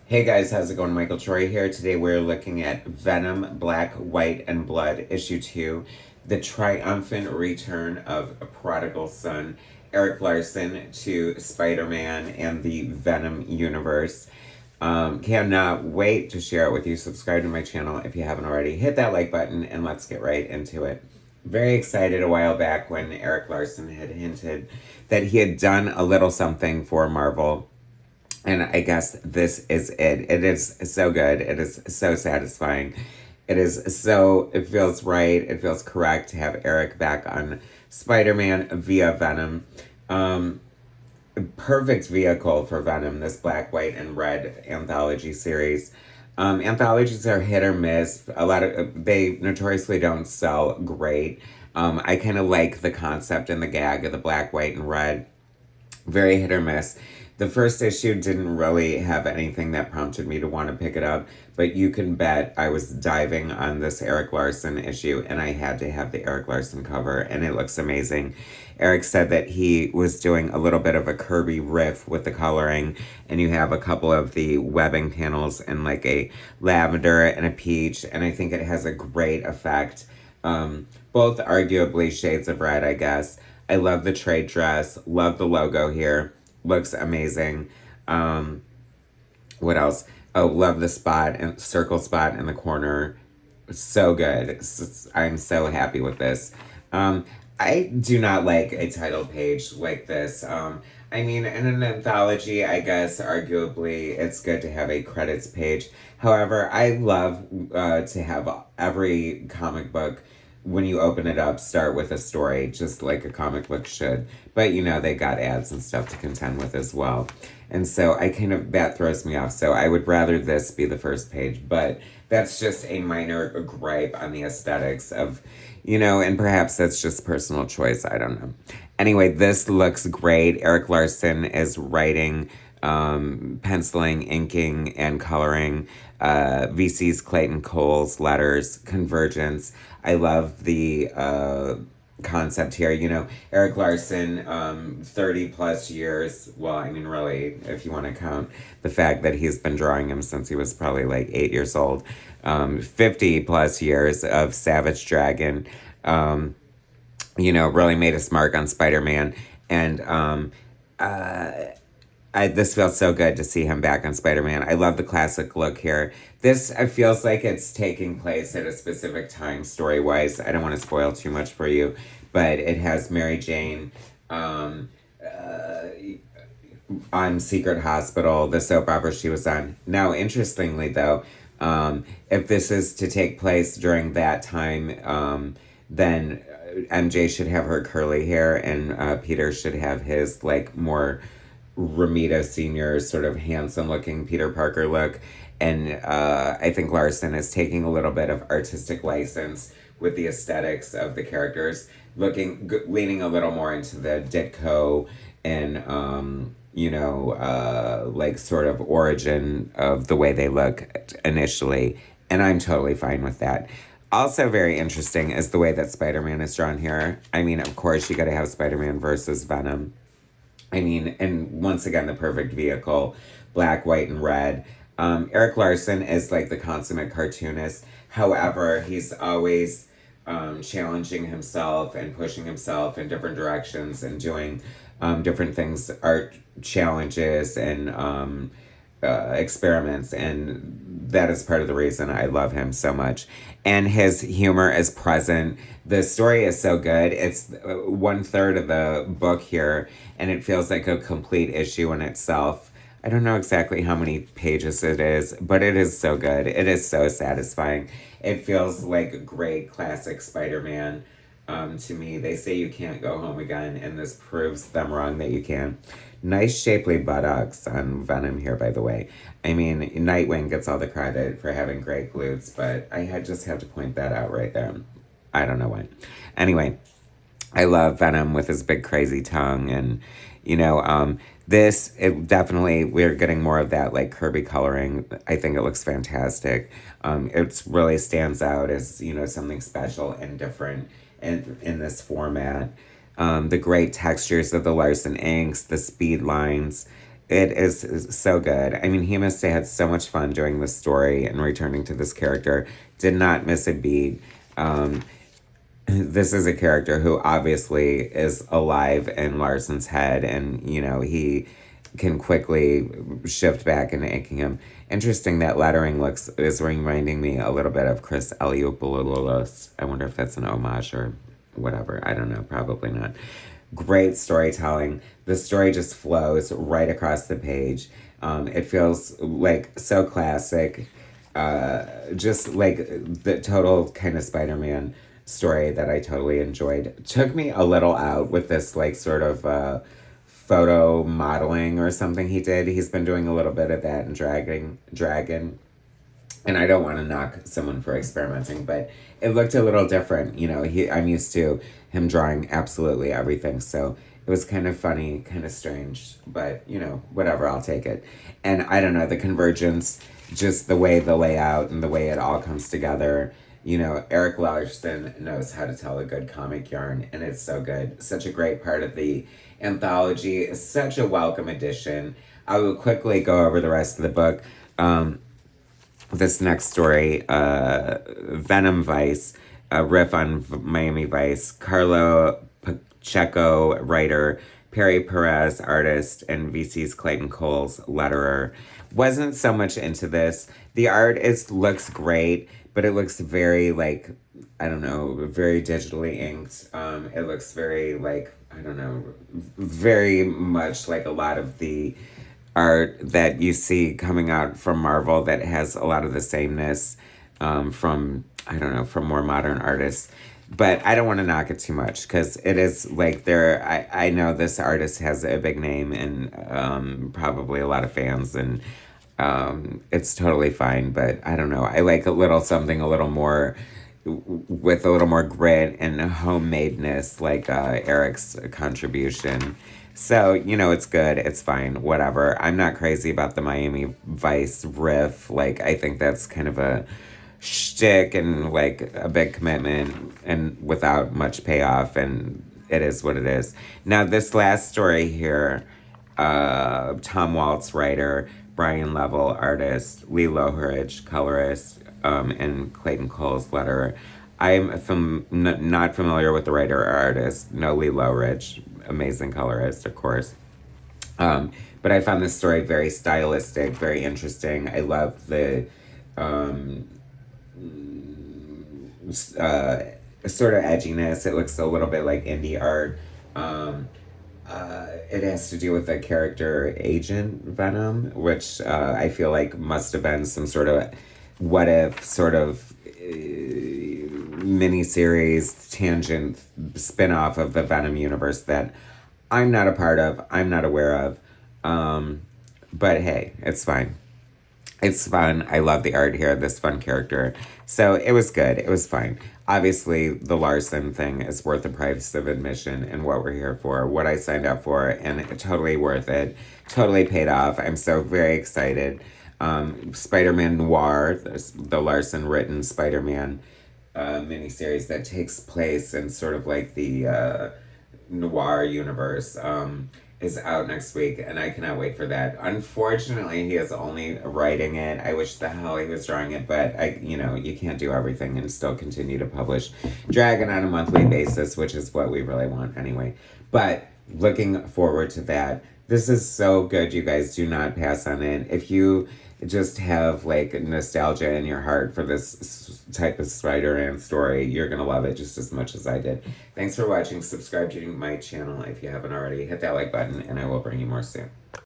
Hey guys, how's it going? Michael Troy here. Today we're looking at Venom, Black, White, and Blood, issue 2, the triumphant return of a prodigal son, Eric Larsen, to Spider-Man and the Venom universe. Cannot wait to share it with you. Subscribe to my channel if you haven't already. Hit that like button and let's get right into it. Very excited a while back when Eric Larsen had hinted that he had done a little something for Marvel, and I guess this is it. It is so good. It is so satisfying. It feels right. It feels correct to have Eric back on Spider-Man via Venom. Um, Perfect vehicle for Venom, this Black, White, and Red anthology series. Anthologies are hit or miss. They notoriously don't sell great. I kind of like the concept and the gag of the Black, White, and Red. Very hit or miss. The first issue didn't really have anything that prompted me to want to pick it up, but you can bet I was diving on this Eric Larsen issue and I had to have the Eric Larsen cover, and it looks amazing. Eric said that he was doing a little bit of a Kirby riff with the coloring, and you have a couple of the webbing panels and like a lavender and a peach, and I think it has a great effect. Both arguably shades of red, I guess. I love the trade dress, love the logo here. Looks amazing. What else? Oh, love the spot and circle spot in the corner. So good. I'm so happy with this. I do not like a title page like this. I mean, in an anthology, I guess arguably it's good to have a credits page. However, I love to have every comic book, when you open it up, start with a story, just like a comic book should. But you know, they got ads and stuff to contend with as well. And so that throws me off. So I would rather this be the first page. But that's just a minor gripe on the aesthetics of, and perhaps that's just personal choice. I don't know. Anyway, this looks great. Eric Larsen is writing, penciling, inking, and coloring. VC's Clayton Cole's letters, Convergence. I love the concept here. Eric Larsen, 30 plus years. Well, I mean, really, if you want to count the fact that he's been drawing him since he was probably like 8 years old. 50 plus years of Savage Dragon. Really made a mark on Spider-Man. And this feels so good to see him back on Spider-Man. I love the classic look here. This feels like it's taking place at a specific time story-wise. I don't want to spoil too much for you, but it has Mary Jane on Secret Hospital, the soap opera she was on. Now, interestingly, though, if this is to take place during that time, then MJ should have her curly hair, and Peter should have his, like, more Ramita Sr. sort of handsome-looking Peter Parker look. And I think Larsen is taking a little bit of artistic license with the aesthetics of the characters, leaning a little more into the Ditko and, like sort of origin of the way they look initially. And I'm totally fine with that. Also very interesting is the way that Spider-Man is drawn here. I mean, of course, you gotta have Spider-Man versus Venom. I mean, and once again, the perfect vehicle, Black, White, and Red. Eric Larsen is like the consummate cartoonist. However, he's always challenging himself and pushing himself in different directions and doing different things, art challenges and experiments. And that is part of the reason I love him so much. And his humor is present. The story is so good. It's 1/3 of the book here, and it feels like a complete issue in itself. I don't know exactly how many pages it is, but it is so good. It is so satisfying. It feels like great classic Spider-Man to me. They say you can't go home again, and this proves them wrong that you can. Nice shapely buttocks on Venom here, by the way. I mean, Nightwing gets all the credit for having great glutes, but just have to point that out right there. I don't know why. Anyway, I love Venom with his big crazy tongue, and we're getting more of that like Kirby coloring. I think it looks fantastic. It really stands out as something special and different in this format. The great textures of the Larsen inks, the speed lines. It is so good. I mean, he must have had so much fun doing this story and returning to this character. Did not miss a beat. Um, this is a character who obviously is alive in Larson's head, and he can quickly shift back into inking him. Interesting that lettering is reminding me a little bit of Chris Eliopoulos. I wonder if that's an homage or whatever. I don't know. Probably not. Great storytelling. The story just flows right across the page. It feels like so classic. Just like the total kind of Spider-Man story that I totally enjoyed. Took me a little out with this like sort of photo modeling or something he did. He's been doing a little bit of that in Dragon. And I don't want to knock someone for experimenting, but it looked a little different. I'm used to him drawing absolutely everything. So it was kind of funny, kind of strange, but whatever, I'll take it. And I don't know, the convergence, just the way the layout and the way it all comes together. Eric Larsen knows how to tell a good comic yarn, and it's so good. Such a great part of the anthology, such a welcome addition. I will quickly go over the rest of the book. This next story, Venom Vice, a riff on Miami Vice, Carlo Pacheco, writer, Perry Perez, artist, and VC's Clayton Cole's letterer. Wasn't so much into this. The art looks great, but it looks very I don't know, very digitally inked. It looks very I don't know, very much like a lot of the art that you see coming out from Marvel that has a lot of the sameness from, I don't know, from more modern artists. But I don't want to knock it too much because it is I know this artist has a big name and probably a lot of fans, and it's totally fine. But I don't know. I like a little something a little more with a little more grit and homemadeness, like Erik's contribution. So, it's good. It's fine. Whatever. I'm not crazy about the Miami Vice riff. I think that's kind of a shtick and a big commitment and without much payoff. And it is what it is. Now, this last story here, Tom Waltz, writer, Brian Level, artist, Lee Lohridge, colorist, and Clayton Cole's letterer. I'm not familiar with the writer or artist. No, Lee Lohridge, amazing colorist, of course. But I found this story very stylistic, very interesting. I love the sort of edginess. It looks a little bit like indie art. It has to do with the character Agent Venom, which I feel like must have been some sort of what if sort of miniseries tangent spin-off of the Venom universe that I'm not a part of, I'm not aware of. But hey, it's fine. It's fun. I love the art here, this fun character. So it was good. It was fine. Obviously, the Larsen thing is worth the price of admission and what we're here for, what I signed up for, and totally worth it. Totally paid off. I'm so very excited. Spider-Man Noir, the Larsen written Spider-Man miniseries that takes place in sort of like the noir universe, is out next week, and I cannot wait for that. Unfortunately, he is only writing it. I wish the hell he was drawing it, but you can't do everything and still continue to publish Dragon on a monthly basis, which is what we really want anyway. But looking forward to that. This is so good, you guys. Do not pass on it. If you just have nostalgia in your heart for this type of Spider-Man story, you're gonna love it just as much as I did. Thanks for watching. Subscribe to my channel if you haven't already. Hit that like button, and I will bring you more soon.